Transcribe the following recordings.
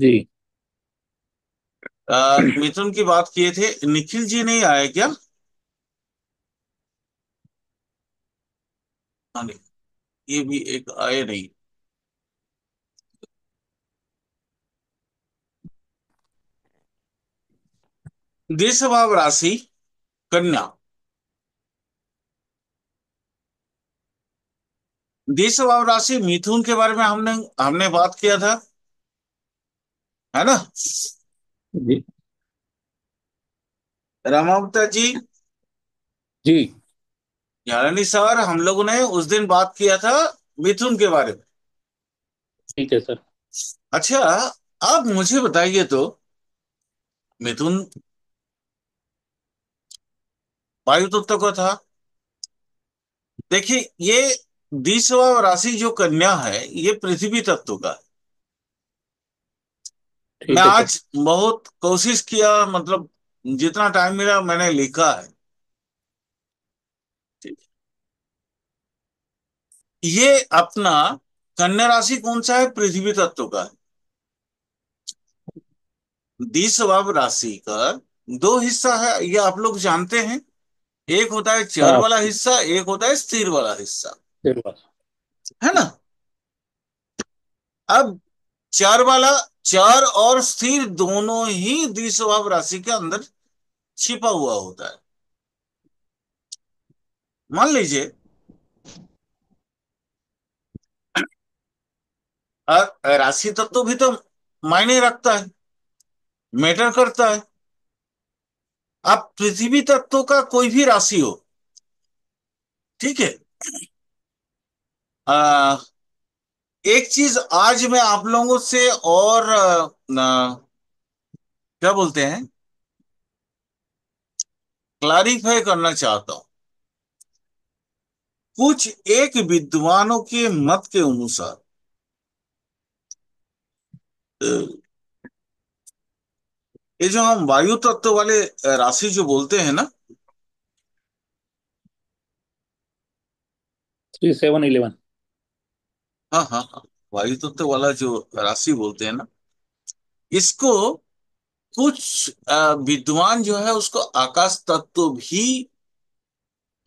जी। मिथुन की बात किए थे, निखिल जी नहीं आए क्या? हाँ नहीं, ये भी एक आए नहीं। देशभाव राशि कन्या। देशभाव राशि मिथुन के बारे में हमने हमने बात किया था, है ना? जी। रमावता जी, जी। यानी सर, हम लोगों ने उस दिन बात किया था मिथुन के बारे में। ठीक है सर। अच्छा, आप मुझे बताइए तो, मिथुन वायु तत्व का था। देखिए, ये 20वां राशि जो कन्या है, ये पृथ्वी तत्व का है। मैं ठीक है सर। आज बहुत कोशिश किया, मतलब जितना टाइम मिला मैंने लिखा है। ये अपना कन्या राशि कौन सा है? पृथ्वी तत्व का है। 20वां राशि का दो हिस्सा है, ये आप लोग जानते हैं। एक होता है चर हाँ। वाला हिस्सा, एक होता है स्थिर वाला हिस्सा, फिर बस। है ना? अब चर वाला, चर और स्थिर दोनों ही 20वां राशि के अंदर छिपा हुआ होता है। मान लीजिए, राशि तत्व भी तो मायने रखता है, मैटर करता है। अब पृथ्वी तत्व का कोई भी राशि हो, ठीक है। आ, एक चीज आज मैं आप लोगों से और क्या बोलते हैं, क्लैरिफाई करना चाहता हूं। कुछ एक विद्वानों के मत के अनुसार, अ, ये जो हम वायु तत्व वाले राशि जो बोलते हैं ना, 3711। हाँ हाँ हाँ, वायु तत्व वाला जो राशि बोलते हैं ना, इसको कुछ विद्वान जो है उसको आकाश तत्व भी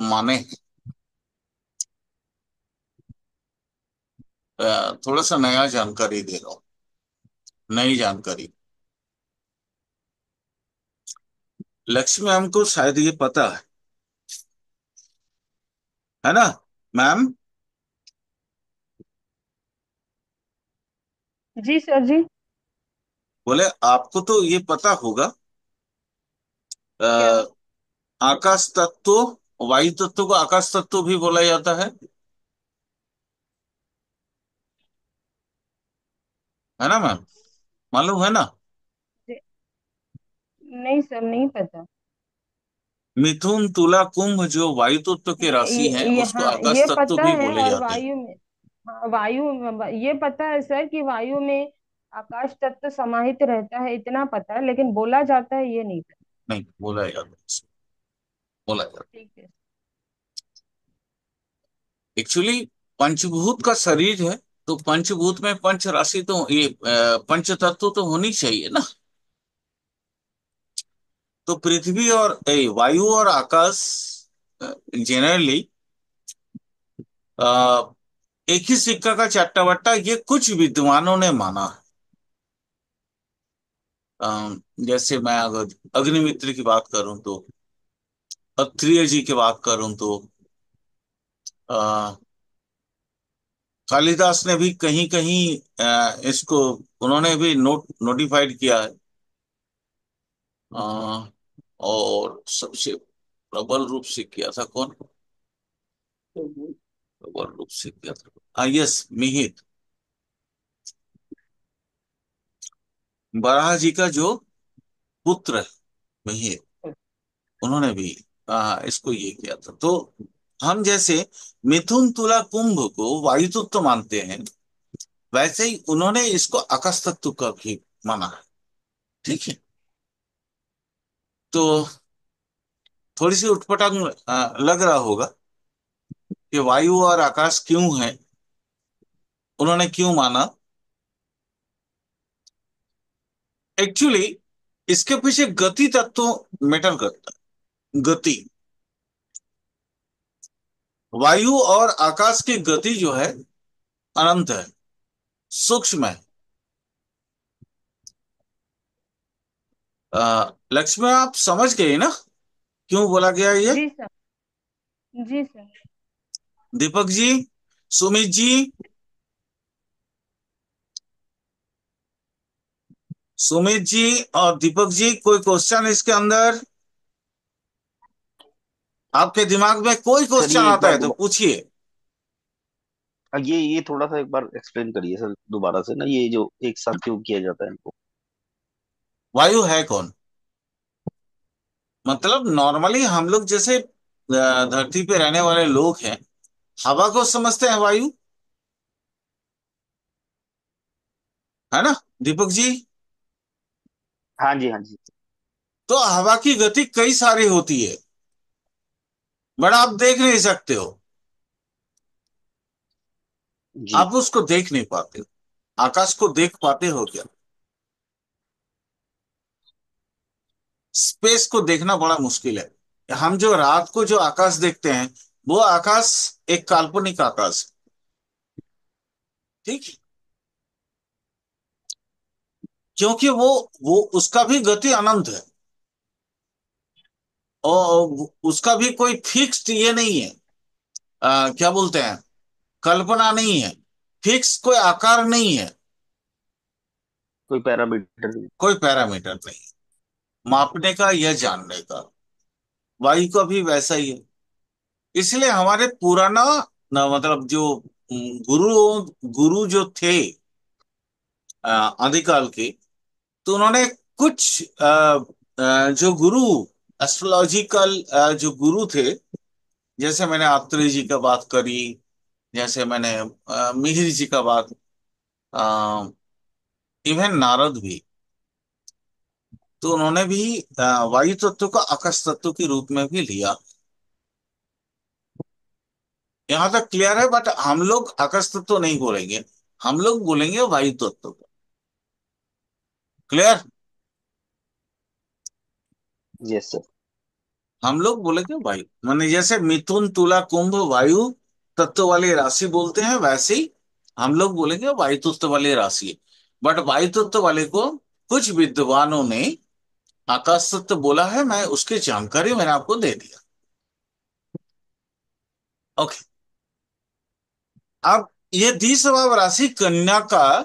माने हैं। थोड़ा सा नया जानकारी दे रहा हूँ, नई जानकारी। लक्ष्मी मैम को शायद ये पता है ना मैम? जी सर जी। बोले आपको तो ये पता होगा, क्या? अ, आकाश तत्व, वायु तत्व को आकाश तत्व भी बोला जाता है ना मैम? मालूम है ना? जी, नहीं सर, नहीं पता। मिथुन तुला कुंभ जो वायु तत्व के राशि हैं, उसको हाँ, आकाश ये तत्व पता भी है। बोले और जाते हैं। वायु में, हाँ वायु, ये पता है सर कि वायु में आकाश तत्व समाहित रहता है, इतना पता है, लेकिन बोला जाता है ये नहीं पता। नहीं, बोला जाता है, इसको बोला जाता ठीक है। है एक्चुअली। पंचभूत का शरीर है, तो पंचभूत में पंच राशि तो ये पंच तत्व तो होनी चाहिए ना। तो पृथ्वी और वायु और आकाश जनरली एक ही सिक्का का चट्टा बट्टा, ये कुछ विद्वानों ने माना है। जैसे मैं अगर अग्निमित्र की बात करूं तो, अत्रिय जी की बात करूं तो, कालिदास ने भी कहीं कहीं इसको उन्होंने भी नोटिफाइड किया है। अ, और सबसे प्रबल रूप से किया था कौन? प्रबल रूप से किया था, यस, मिहिर। बराह जी का जो पुत्र है, मिहिर, उन्होंने भी इसको ये किया था। तो हम जैसे मिथुन तुला कुंभ को वायु तत्व मानते हैं, वैसे ही उन्होंने इसको आकाश तत्व का भी माना है। ठीक है। तो थोड़ी सी उटपटांग लग रहा होगा कि वायु और आकाश क्यों है, उन्होंने क्यों माना। एक्चुअली इसके पीछे गति तत्व मैटर करता है। गति, वायु और आकाश की गति जो है अनंत है, सूक्ष्म है। लक्ष्मी, आप समझ गए ना क्यों बोला गया ये? जी सर। जी सर। दीपक जी, सुमित जी, सुमित जी और दीपक जी, कोई क्वेश्चन इसके अंदर? आपके दिमाग में कोई सर क्वेश्चन ये एक आता बार है तो पूछिए। ये थोड़ा सा एक बार एक्सप्लेन करिए सर दोबारा से ना, ये जो एक साथ क्यों किया जाता है इनको। वायु है कौन? मतलब नॉर्मली हम लोग जैसे धरती पे रहने वाले लोग हैं, हवा को समझते हैं वायु, है ना दीपक जी? हाँ जी, हाँ जी। तो हवा की गति कई सारी होती है, बट आप देख नहीं सकते हो, जी। आप उसको देख नहीं पाते हो। आकाश को देख पाते हो क्या? स्पेस को देखना बड़ा मुश्किल है। हम जो रात को जो आकाश देखते हैं, वो आकाश एक काल्पनिक आकाश है, ठीक है? क्योंकि वो उसका भी गति अनंत है, और उसका भी कोई फिक्स्ड ये नहीं है, क्या बोलते हैं, कल्पना नहीं है, फिक्स कोई आकार नहीं है, कोई पैरामीटर नहीं। कोई पैरामीटर नहीं, मापने का या जानने का। वायु का भी वैसा ही है। इसलिए हमारे पुराना न, मतलब जो गुरु गुरु जो थे आदिकाल के, तो उन्होंने कुछ जो गुरु एस्ट्रोलॉजिकल जो गुरु थे, जैसे मैंने आत्रेय जी का बात करी, जैसे मैंने मिहिर जी का बात, इवन नारद भी, तो उन्होंने भी वायु तत्व को आकाश तत्व के रूप में भी लिया। यहां तक क्लियर है? बट हम लोग आकाश तत्व नहीं बोलेंगे, हम लोग बोलेंगे वायु तत्व को। क्लियर? Yes sir. हम लोग बोलेंगे वायु, माने जैसे मिथुन तुला कुंभ वायु तत्व वाली राशि बोलते हैं, वैसे ही हम लोग बोलेंगे वायु तत्व वाली राशि। बट वायु तत्व वाले को कुछ विद्वानों ने आकाश तत्व बोला है, मैं उसकी जानकारी मैंने आपको दे दिया। ओके। अब ये 20 राशि कन्या का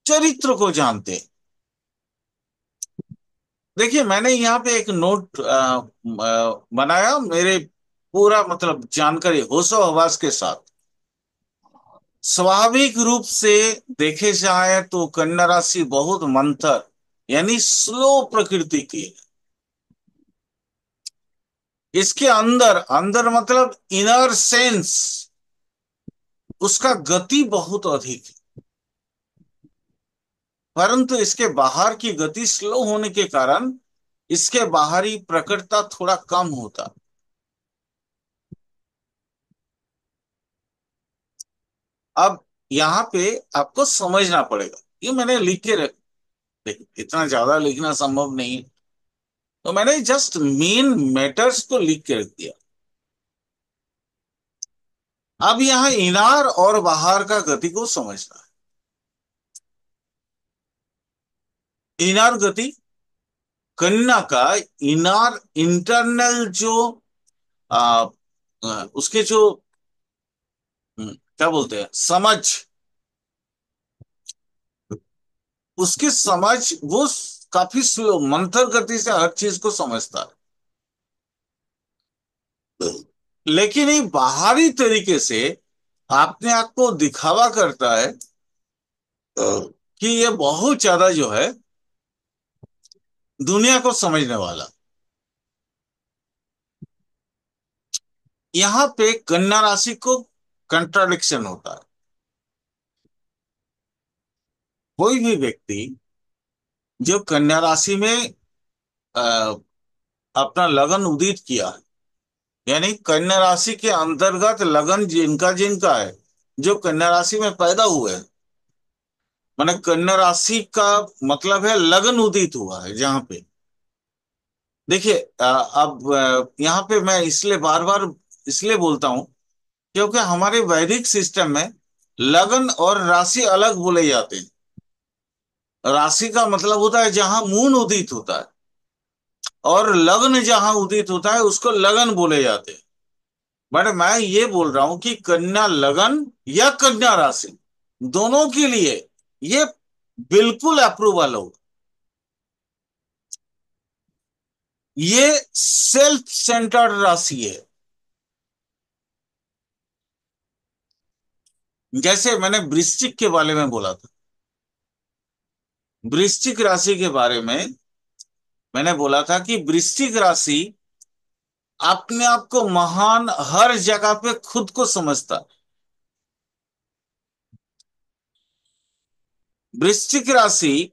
चरित्र को जानते हैं। देखिए, मैंने यहाँ पे एक नोट बनाया, मेरे पूरा मतलब जानकारी होशो हवास के साथ। स्वाभाविक रूप से देखे जाए तो कन्या राशि बहुत मंथर, यानी स्लो प्रकृति की है। इसके अंदर अंदर मतलब इनर सेंस, उसका गति बहुत अधिक है, परंतु इसके बाहर की गति स्लो होने के कारण इसके बाहरी प्रकटता थोड़ा कम होता। अब यहाँ पे आपको समझना पड़ेगा, ये मैंने लिख के रख, देखिए इतना ज्यादा लिखना संभव नहीं है, तो मैंने जस्ट मेन मैटर्स को लिख के रख दिया। अब यहाँ इनार और बाहर का गति को समझना है। इनार गति, कन्या का इनार इंटरनल जो आ, उसके जो क्या बोलते हैं समझ, उसकी समझ वो काफी स्लो मंथर गति से हर चीज को समझता है, लेकिन ये बाहरी तरीके से अपने आप को दिखावा करता है कि ये बहुत ज्यादा जो है दुनिया को समझने वाला। यहाँ पे कन्या राशि को कंट्राडिक्शन होता है। कोई भी व्यक्ति जो कन्या राशि में अ, अपना लगन उदित किया है, यानी कन्या राशि के अंतर्गत लगन जिनका जिनका है, जो कन्या राशि में पैदा हुए हैं, माने कन्या राशि का मतलब है लगन उदित हुआ है जहां पे। देखिए अब यहाँ पे मैं इसलिए बार बार इसलिए बोलता हूं क्योंकि हमारे वैदिक सिस्टम में लगन और राशि अलग बोले जाते हैं। राशि का मतलब होता है जहां मून उदित होता है, और लग्न जहां उदित होता है उसको लगन बोले जाते हैं। बट मैं ये बोल रहा हूं कि कन्या लगन या कन्या राशि, दोनों के लिए ये बिल्कुल अप्रूवल हो। ये सेल्फ सेंटर्ड राशि है। जैसे मैंने वृश्चिक के बारे में बोला था, वृश्चिक राशि के बारे में मैंने बोला था कि वृश्चिक राशि अपने आप को महान हर जगह पे खुद को समझता है। वृश्चिक राशि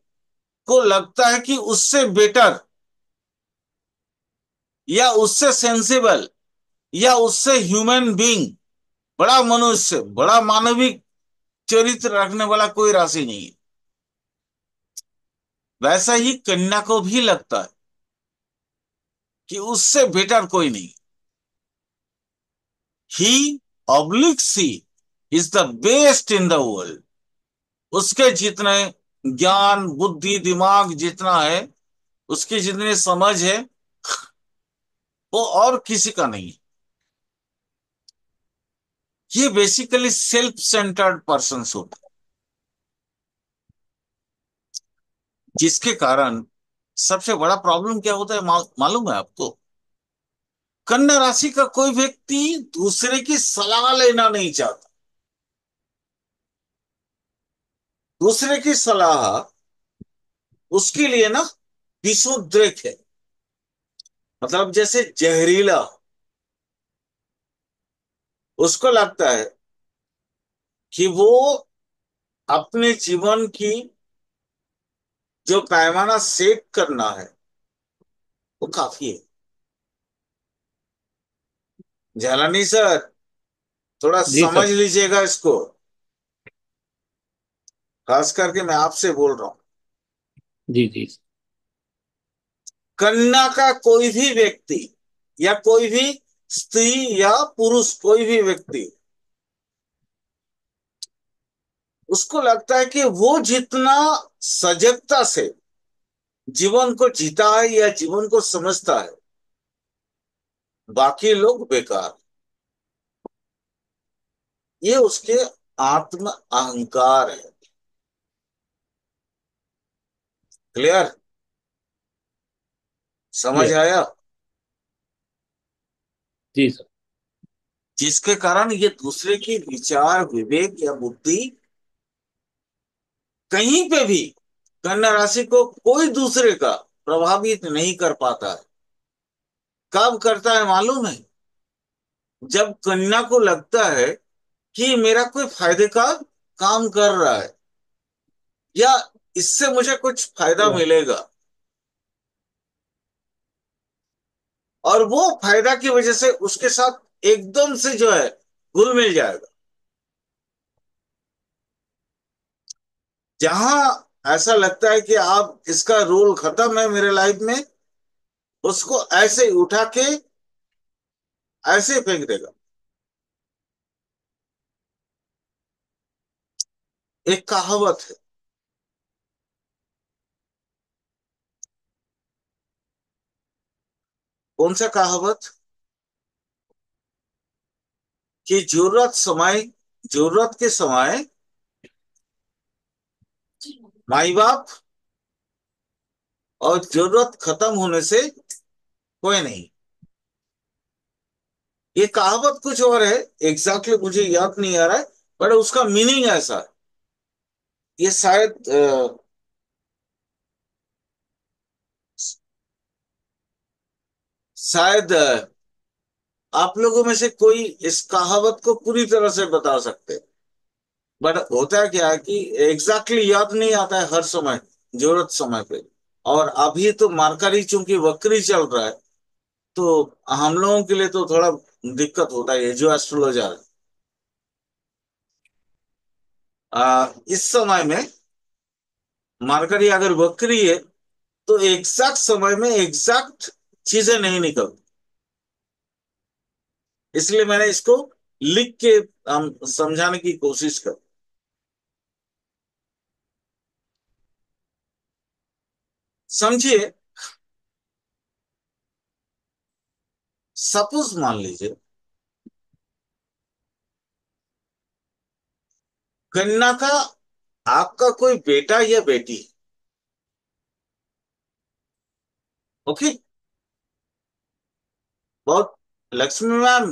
को लगता है कि उससे बेटर या उससे सेंसिबल या उससे ह्यूमन बीइंग, बड़ा मनुष्य, बड़ा मानविक चरित्र रखने वाला कोई राशि नहीं है। वैसा ही कन्या को भी लगता है कि उससे बेटर कोई नहीं। He oblique C is the best in the world. उसके जितने ज्ञान बुद्धि दिमाग जितना है, उसकी जितनी समझ है, वो और किसी का नहीं है। ये बेसिकली सेल्फ सेंटर्ड पर्सन होता है, जिसके कारण सबसे बड़ा प्रॉब्लम क्या होता है मालूम है आपको? कन्या राशि का कोई व्यक्ति दूसरे की सलाह लेना नहीं चाहता। दूसरे की सलाह उसके लिए ना विषुद्रेक है। मतलब जैसे जहरीला। उसको लगता है कि वो अपने जीवन की जो पैमाना सेट करना है वो काफी है। झालानी सर, थोड़ा जी समझ सर। लीजिएगा इसको। खास करके मैं आपसे बोल रहा हूं। जी जी। कन्या का कोई भी व्यक्ति या कोई भी स्त्री या पुरुष, कोई भी व्यक्ति, उसको लगता है कि वो जितना सजगता से जीवन को जीता है या जीवन को समझता है, बाकी लोग बेकार। ये उसके आत्म अहंकार है। क्लियर? समझ क्लियर। आया? जी सर। जिसके कारण ये दूसरे की विचार विवेक या बुद्धि कहीं पे भी कन्या राशि को कोई दूसरे का प्रभावित नहीं कर पाता है। कब करता है मालूम है? जब कन्या को लगता है कि मेरा कोई फायदे का काम कर रहा है या इससे मुझे कुछ फायदा मिलेगा, और वो फायदा की वजह से उसके साथ एकदम से जो है घुल मिल जाएगा। जहां ऐसा लगता है कि आप इसका रोल खत्म है मेरे लाइफ में, उसको ऐसे उठा के ऐसे फेंक देगा। एक कहावत है। कौन सा कहावत? कि जरूरत के समय माई बाप, और जरूरत खत्म होने से कोई नहीं। ये कहावत कुछ और है, एग्जैक्टली मुझे याद नहीं आ रहा है, बट उसका मीनिंग ऐसा है। ये शायद शायद आप लोगों में से कोई इस कहावत को पूरी तरह से बता सकते हैं। बट होता है क्या है कि एग्जैक्टली याद नहीं आता है हर समय, जरूरत समय पे। और अभी तो मार्करी चूंकि वक्री चल रहा है, तो हम लोगों के लिए तो थोड़ा दिक्कत होता है। ये जो एस्ट्रोलॉजर इस समय में मरकरी अगर वक्री है तो एग्जैक्ट समय में एग्जैक्ट चीजें नहीं निकलती। इसलिए मैंने इसको लिख के हम समझाने की कोशिश कर। समझिए, सपोज मान लीजिए कन्या का आपका कोई बेटा या बेटी है। ओके। बहुत, लक्ष्मी मैम,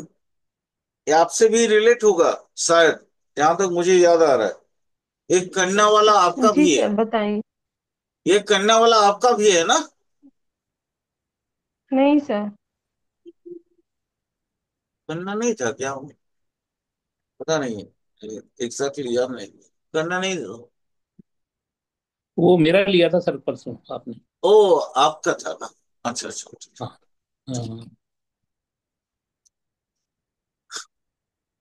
ये आपसे भी रिलेट होगा शायद, जहां तक मुझे याद आ रहा है। एक कन्या वाला आपका जी भी है। सर बताइए। ये कन्या वाला आपका भी है ना? नहीं सर। कन्या नहीं था क्या? पता नहीं, एग्जैक्टली याद नहीं। कन्या नहीं था। वो मेरा लिया था सर परसों आपने। ओ, आपका था ना? अच्छा अच्छा अच्छा। हाँ। हाँ।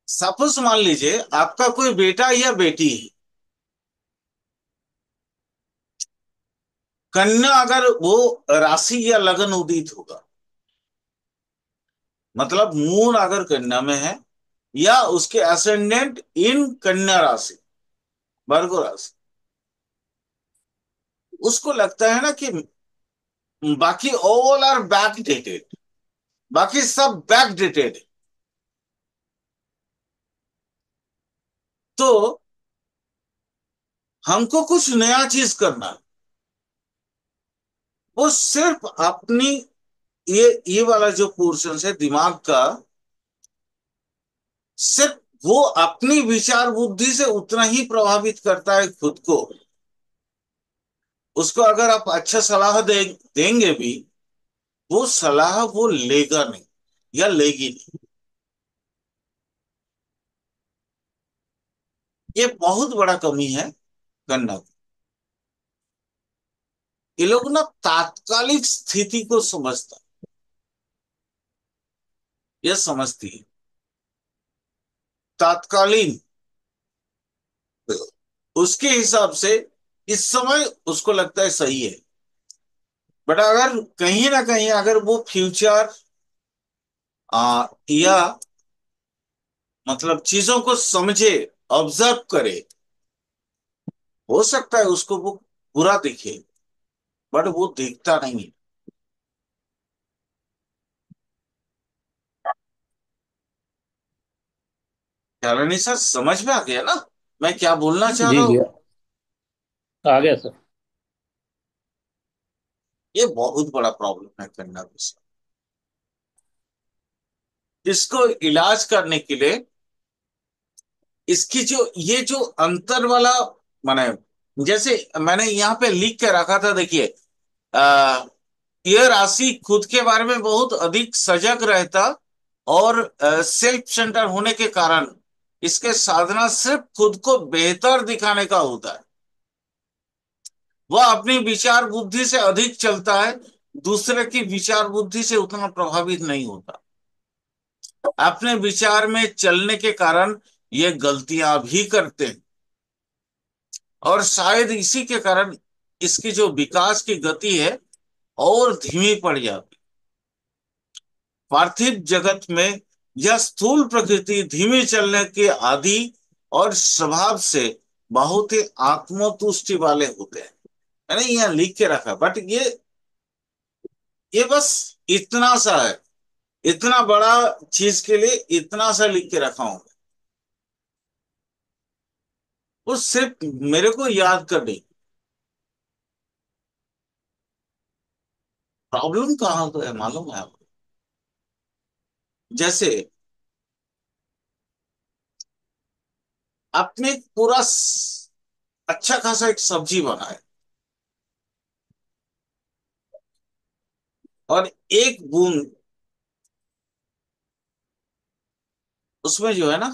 सपोज मान लीजिए आपका कोई बेटा या बेटी है। कन्या अगर वो राशि या लगन उदित होगा, मतलब मून अगर कन्या में है या उसके असेंडेंट इन कन्या राशि, वर्गो राशि, उसको लगता है ना कि बाकी ऑल आर बैक डेटेड, बाकी सब बैक डेटेड। तो हमको कुछ नया चीज करना है। वो सिर्फ अपनी, ये वाला जो पोर्शन है दिमाग का, सिर्फ वो अपनी विचार बुद्धि से उतना ही प्रभावित करता है खुद को। उसको अगर आप अच्छा सलाह देंगे भी, वो सलाह वो लेगा नहीं या लेगी नहीं। ये बहुत बड़ा कमी है गन्ना की। ये लोग ना तात्कालिक स्थिति को समझता, ये समझती है तात्कालीन, उसके हिसाब से इस समय उसको लगता है सही है। बट अगर कहीं ना कहीं अगर वो फ्यूचर या मतलब चीजों को समझे, ऑब्जर्व करे, हो सकता है उसको वो बुरा दिखे, बट वो देखता नहीं है। नहीं सर, समझ में आ गया ना मैं क्या बोलना चाह जी रहा जी, हूँ? आ गया सर। ये बहुत बड़ा प्रॉब्लम है कन्या के साथ। इसको इलाज करने के लिए इसकी जो ये जो अंतर वाला, माने जैसे मैंने यहाँ पे लिख के रखा था, देखिए, आ, ये राशि खुद के बारे में बहुत अधिक सजग रहता और सेल्फ सेंटर होने के कारण इसके साधना सिर्फ खुद को बेहतर दिखाने का होता है। वह अपनी विचार बुद्धि से अधिक चलता है, दूसरे की विचार बुद्धि से उतना प्रभावित नहीं होता। अपने विचार में चलने के कारण ये गलतियां भी करते हैं, और शायद इसी के कारण इसकी जो विकास की गति है और धीमी पड़ जाती। पार्थिव जगत में यह स्थूल प्रकृति धीमे चलने के आदि और स्वभाव से बहुत ही आत्मतुष्टि वाले होते हैं। मैंने यहाँ लिख के रखा, बट ये बस इतना सा है। इतना बड़ा चीज के लिए इतना सा लिख के रखा हूं। वो सिर्फ मेरे को याद करने। प्रॉब्लम कहाँ तो है मालूम है आपको? जैसे आपने पूरा अच्छा खासा एक सब्जी बनाए, और एक बूंद उसमें जो है ना,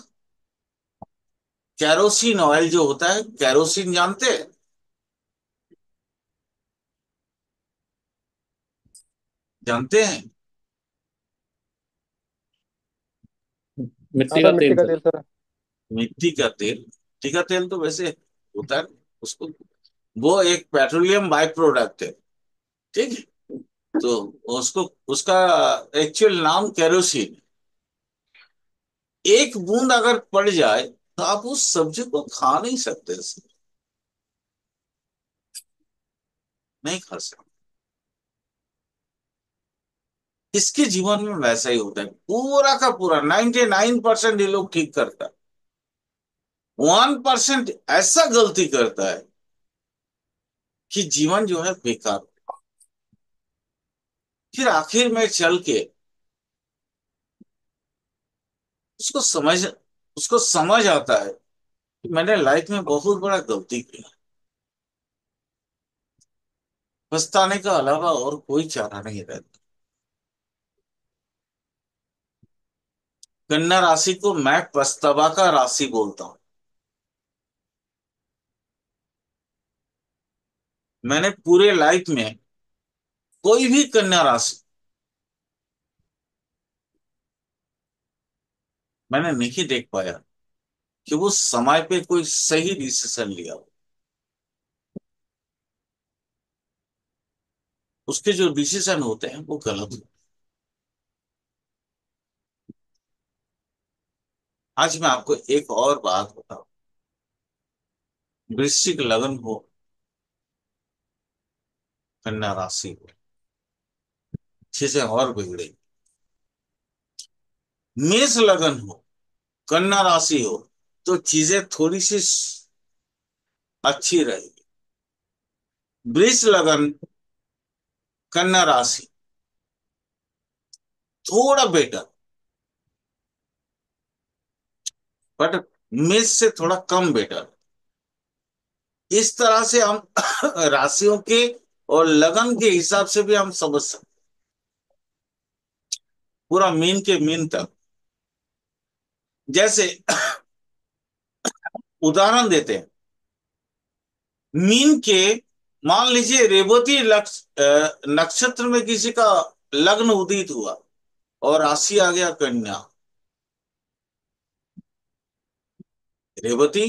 कैरोसिन ऑयल जो होता है, कैरोसिन जानते हैं? जानते हैं? मिट्टी हाँ का सर, मिट्टी तेल का सर। तेल सर। मिट्टी का तेल। मिट्टी का तेल तो वैसे होता है उसको, वो एक पेट्रोलियम बाई प्रोडक्ट है। ठीक है। तो उसको, उसका एक्चुअल नाम केरोसिन। एक बूंद अगर पड़ जाए तो आप उस सब्जी को खा नहीं सकते, नहीं खा सकते। इसके जीवन में वैसा ही होता है, पूरा का पूरा 99% ये लोग ठीक करता है, 1% ऐसा गलती करता है कि जीवन जो है बेकार। फिर आखिर में चल के उसको समझ उसको समझ आता है कि मैंने लाइफ में बहुत बड़ा गलती किया। पछताने का अलावा और कोई चारा नहीं रहता। कन्या राशि को मैं पछतावा का राशि बोलता हूं। मैंने पूरे लाइफ में कोई भी कन्या राशि मैंने नहीं देख पाया कि वो समय पे कोई सही डिसीजन लिया हो। उसके जो डिसीजन होते हैं वो गलत होते हैं। आज मैं आपको एक और बात बताऊं। वृश्चिक लगन हो, कन्या राशि हो, चीजें और बिगड़ेगी। मेष लगन हो, कन्या राशि हो, तो चीजें थोड़ी सी अच्छी रहेगी। वृष लगन, कन्या राशि, थोड़ा बेटर, बट मेष से थोड़ा कम बेटर। इस तरह से हम राशियों के और लगन के हिसाब से भी हम समझ सकते, पूरा मीन के मीन तक। जैसे उदाहरण देते हैं, मीन के, मान लीजिए रेवती नक्षत्र में किसी का लग्न उदित हुआ और राशि आ गया कन्या। रेवती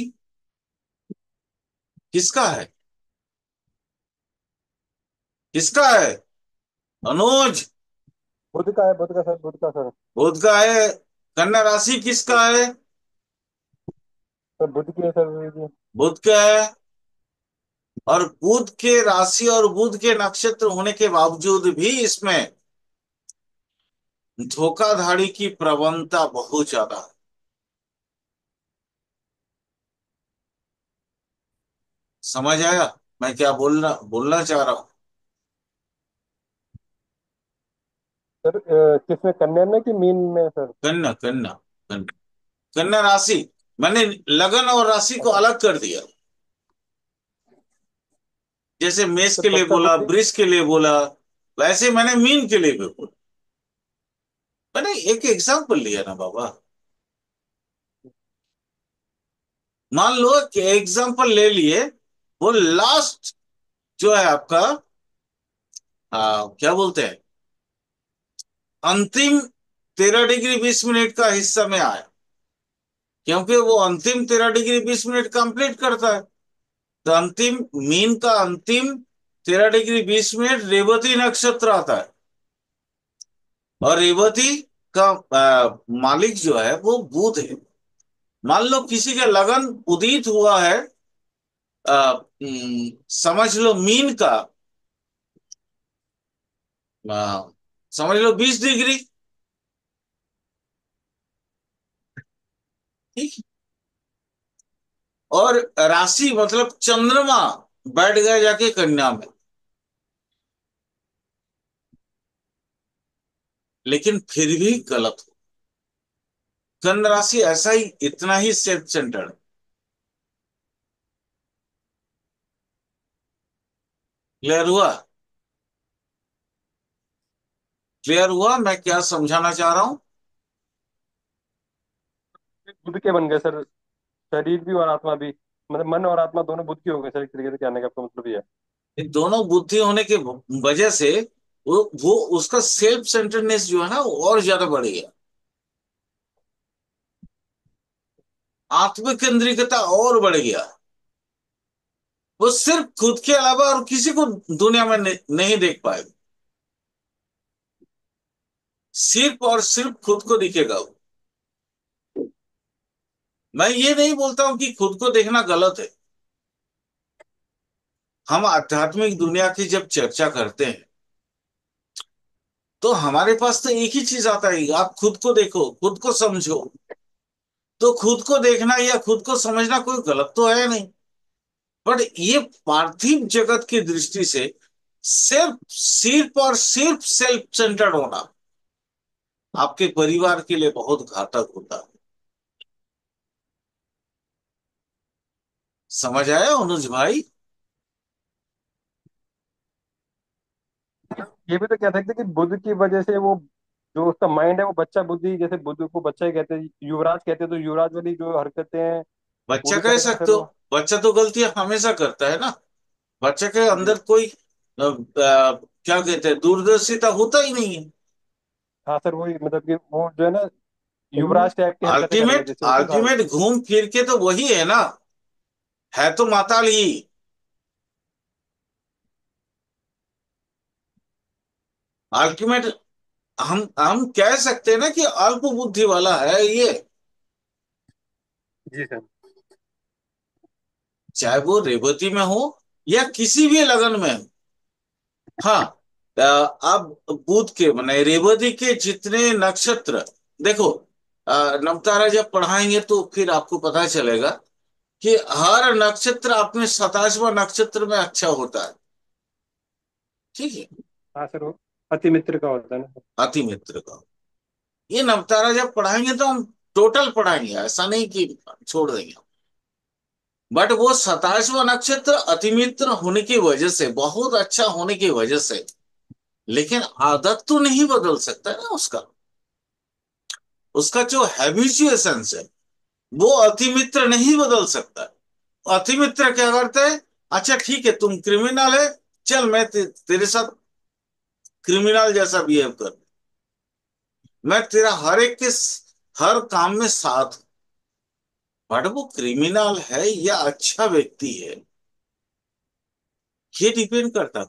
किसका है? किसका है? अनुज, बुध का है, बुध का सर, बुध का सर। बुध का है। कन्या राशि किसका है? सर बुध की है सर जी। बुध का है। और बुध के राशि और बुध के नक्षत्र होने के बावजूद भी इसमें धोखाधड़ी की प्रवणता बहुत ज्यादा है। समझ आया मैं क्या बोलना चाह रहा हूं? सर किसमें, कन्या में कि मीन में सर? कन्या, कन्या, कन्या, कन्या राशि। मैंने लगन और राशि को अच्छा। अलग कर दिया। जैसे मेष सर के लिए पक्का बोला, बुद्धि। वृष के लिए बोला, वैसे मैंने मीन के लिए भी बोला। मैंने एक एग्जाम्पल लिया ना बाबा। मान लो कि एग्जाम्पल ले लिए, वो लास्ट जो है आपका, क्या बोलते हैं, अंतिम 13 डिग्री 20 मिनट का हिस्सा में आया, क्योंकि वो अंतिम 13 डिग्री 20 मिनट कंप्लीट करता है। तो अंतिम, मीन का अंतिम 13 डिग्री 20 मिनट रेवती नक्षत्र आता है। और रेवती का मालिक जो है वो बुध है। मान लो किसी का लगन उदित हुआ है, समझ लो मीन का, आ, समझ लो 20 डिग्री। ठीक। और राशि मतलब चंद्रमा बैठ गया जाके कन्या में। लेकिन फिर भी गलत हो। कन्या राशि ऐसा ही, इतना ही सेल्फ सेंटर्ड। क्लियर हुआ? क्लियर हुआ मैं क्या समझाना चाह रहा हूं? बुध के बन गए सर, शरीर भी और आत्मा भी, मतलब मन और आत्मा दोनों बुध के हो गए सर, एक तरीके से कहने का आपका मतलब ये है। ये दोनों बुद्धि होने के वजह से वो उसका सेल्फ सेंटर्डनेस जो है ना वो और ज्यादा बढ़ गया। आत्म केंद्रिकता और बढ़ गया। वो सिर्फ खुद के अलावा और किसी को दुनिया में नहीं देख पाएगा। सिर्फ और सिर्फ खुद को दिखेगा वो। मैं ये नहीं बोलता हूं कि खुद को देखना गलत है। हम आध्यात्मिक दुनिया की जब चर्चा करते हैं तो हमारे पास तो एक ही चीज आता है, आप खुद को देखो, खुद को समझो। तो खुद को देखना या खुद को समझना कोई गलत तो है नहीं। बट ये पार्थिव जगत की दृष्टि से सिर्फ सिर्फ और सिर्फ सेल्फ सेंटर्ड होना आपके परिवार के लिए बहुत घातक होता है। समझ आया अनुज भाई? ये भी तो कह सकते हैं कि बुद्ध की वजह से वो जो उसका माइंड है वो बच्चा बुद्धि, जैसे बुद्ध को बच्चा ही कहते हैं, युवराज कहते हैं, तो युवराज वाली जो हरकतें हैं वो बच्चा भी कह करेगा फिर सकते हो। वो। बच्चा तो गलतियां हमेशा करता है ना। बच्चे के जी। अंदर कोई क्या कहते हैं, दूरदर्शिता होता ही नहीं है। हाँ सर, वही मतलब कि वो जो है ना, युवराज टाइप की हरकतें करेगा अल्टीमेट जैसे होती है हाँ। अल्टीमेट घूम फिर के तो वही है ना, है तो माताल ही। अल्टीमेट हम कह सकते हैं ना कि अल्प बुद्धि वाला है ये। जी सर। चाहे वो रेवती में हो या किसी भी लगन में हो। हाँ, अब बुध के माने रेवती के जितने नक्षत्र देखो, नवतारा जब पढ़ाएंगे तो फिर आपको पता चलेगा कि हर नक्षत्र अपने 27वां नक्षत्र में अच्छा होता है। ठीक है। हाँ सर, वो अति मित्र का होता है ना। अति मित्र का। ये नवतारा जब पढ़ाएंगे तो हम टोटल पढ़ाएंगे, ऐसा नहीं कि छोड़ देंगे। बट वो 27वां नक्षत्र अति मित्र होने की वजह से, बहुत अच्छा होने की वजह से, लेकिन आदत तो नहीं बदल सकता है ना उसका। उसका जो हैबिचुएशन है वो अति मित्र नहीं बदल सकता। अति मित्र क्या करता है, अच्छा ठीक है तुम क्रिमिनल है, चल मैं तेरे साथ क्रिमिनल जैसा बिहेव कर, मैं तेरा हर एक के हर काम में साथ। बट वो क्रिमिनल है या अच्छा व्यक्ति है, ये डिपेंड करता है।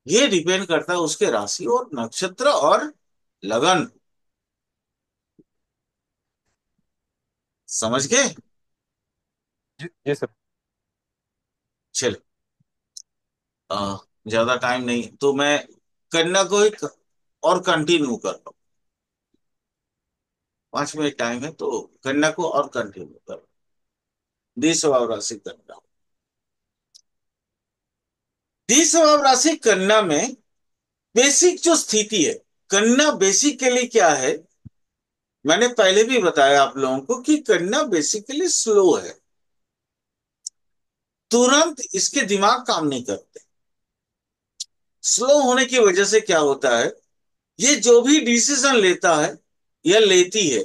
ये डिपेंड करता है उसके राशि और नक्षत्र और लगन। समझ गए? जी सर। चल, ज्यादा टाइम नहीं तो मैं कन्या को एक और कंटिन्यू कर लो। 5 मिनट टाइम है तो कन्या को और कंटिन्यू कर लो। 20 राशि कन्या। 20 राशि कन्या में बेसिक जो स्थिति है, कन्या बेसिकली क्या है, मैंने पहले भी बताया आप लोगों को कि कन्या बेसिकली स्लो है। तुरंत इसके दिमाग काम नहीं करते। स्लो होने की वजह से क्या होता है, ये जो भी डिसीजन लेता है या लेती है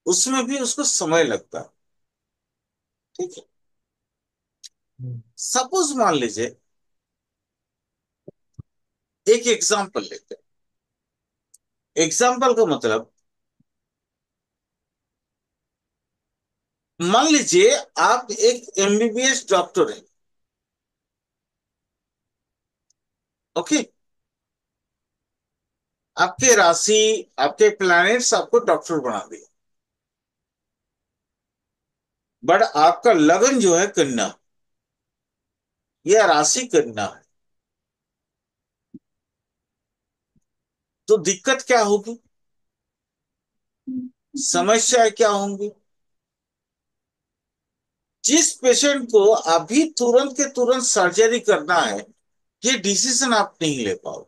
उसमें भी उसको समय लगता है। ठीक है। सपोज मान लीजिए, एक एग्जाम्पल लेते हैं। एग्जाम्पल का मतलब, मान लीजिए आप एक एमबीबीएस डॉक्टर हैं। ओके। आपके राशि, आपके प्लैनेट्स आपको डॉक्टर बना दिए, बट आपका लगन जो है कन्या, यह राशि कन्या है। तो दिक्कत क्या होगी, समस्या क्या होंगी? जिस पेशेंट को अभी तुरंत के तुरंत सर्जरी करना है, ये डिसीजन आप नहीं ले पाओ।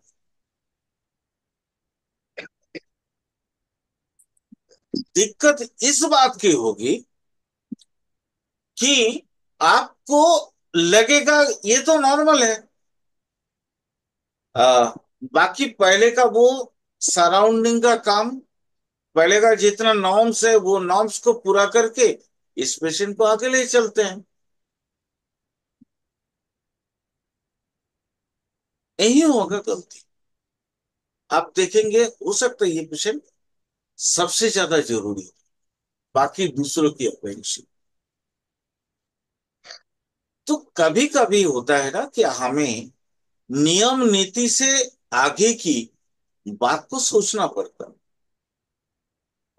दिक्कत इस बात की होगी कि आपको लगेगा ये तो नॉर्मल है। आ, बाकी पहले का वो सराउंडिंग का काम, पहले का जितना नॉर्म्स है वो नॉर्म्स को पूरा करके इस पेशेंट को आगे ले चलते हैं। यही होगा गलती। आप देखेंगे हो सकता है ये पेशेंट सबसे ज्यादा जरूरी है, बाकी दूसरों की अपेक्षा। तो कभी कभी होता है ना कि हमें नियम नीति से आगे की बात को सोचना पड़ता है।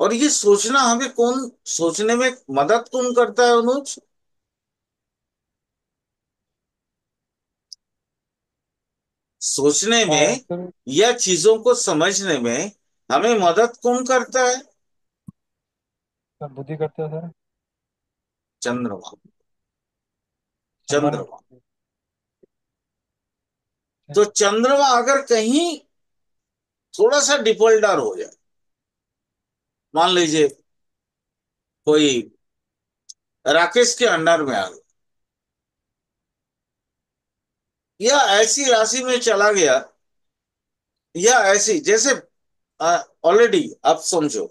और ये सोचना हमें कौन सोचने में मदद कौन करता है अनुज? सोचने हाँ में तो या चीजों को समझने में हमें मदद कौन करता है? सर बुद्धि करते हैं सर। चंद्रमा। चंद्रमा। चंद्रमा। तो चंद्रमा अगर कहीं थोड़ा सा डिफॉल्टर हो जाए, मान लीजिए कोई राकेश के अंडर में आ गया, या ऐसी राशि में चला गया, या ऐसी जैसे ऑलरेडी आप समझो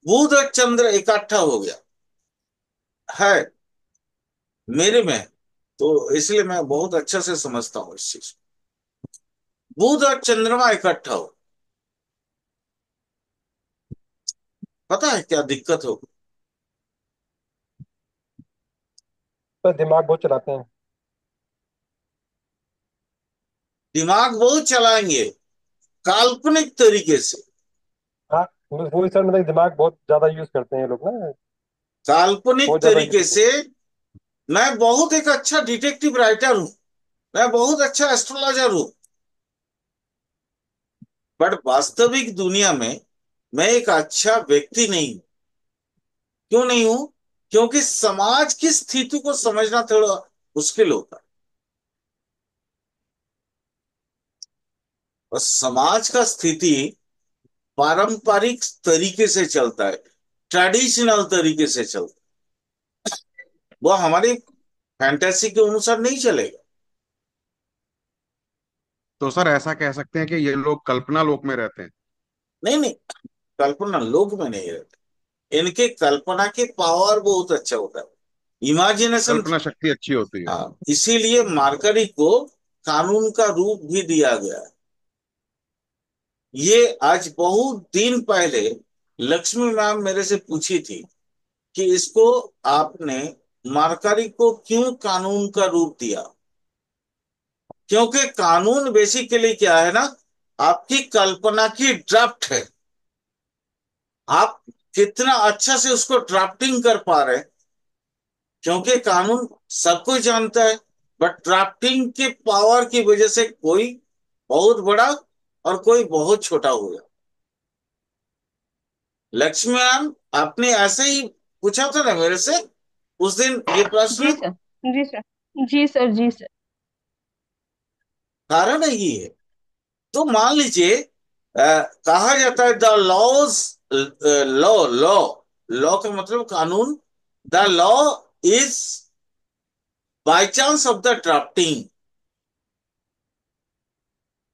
बुध और चंद्र इकट्ठा हो गया है मेरे में, तो इसलिए मैं बहुत अच्छे से समझता हूँ इस चीज को। बुध और चंद्रमा इकट्ठा हो, पता है क्या दिक्कत हो? सर दिमाग बहुत चलाते हैं। दिमाग बहुत चलाएंगे काल्पनिक तरीके से। हाँ वही सर, मतलब दिमाग बहुत ज्यादा यूज करते हैं ये लोग ना। काल्पनिक बहुत ज्यादा तरीके यूज। से। मैं बहुत एक अच्छा डिटेक्टिव राइटर हूं, मैं बहुत अच्छा एस्ट्रोलॉजर हूं, बट वास्तविक दुनिया में मैं एक अच्छा व्यक्ति नहीं हूं। क्यों नहीं हूं? क्योंकि समाज की स्थिति को समझना थोड़ा मुश्किल होता है। और समाज का स्थिति पारंपरिक तरीके से चलता है, ट्रेडिशनल तरीके से चलता है, वो हमारी फैंटेसी के अनुसार नहीं चलेगा। तो सर ऐसा कह सकते हैं कि ये लोग कल्पना लोक में रहते हैं। नहीं नहीं, कल्पना लोक में नहीं रहते। इनके कल्पना के पावर बहुत अच्छा होता है, इमेजिनेशन। कल्पना शक्ति अच्छी होती है। हाँ, इसीलिए मार्करी को कानून का रूप भी दिया गया है। ये आज बहुत दिन पहले लक्ष्मी मैम मेरे से पूछी थी कि इसको आपने मार्करी को क्यों कानून का रूप दिया? क्योंकि कानून बेसिकली क्या है ना, आपकी कल्पना की ड्राफ्ट है। आप कितना अच्छा से उसको ड्राफ्टिंग कर पा रहे हैं। क्योंकि कानून सब कोई जानता है, बट ड्राफ्टिंग के पावर की वजह से कोई बहुत बड़ा और कोई बहुत छोटा हो गया। लक्ष्मीनारायण, आपने ऐसे ही पूछा था ना मेरे से उस दिन ये जी प्रश्न। सर। जी सर। जी सर। जी सर। कारण यही है। तो मान लीजिए कहा जाता है the laws, law law law का मतलब कानून। The law is by chance of the drafting.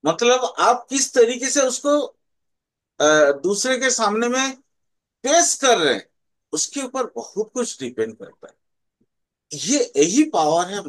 मतलब आप किस तरीके से उसको दूसरे के सामने में पेश कर रहे हैं, उसके ऊपर बहुत कुछ डिपेंड करता है। ये यही पावर है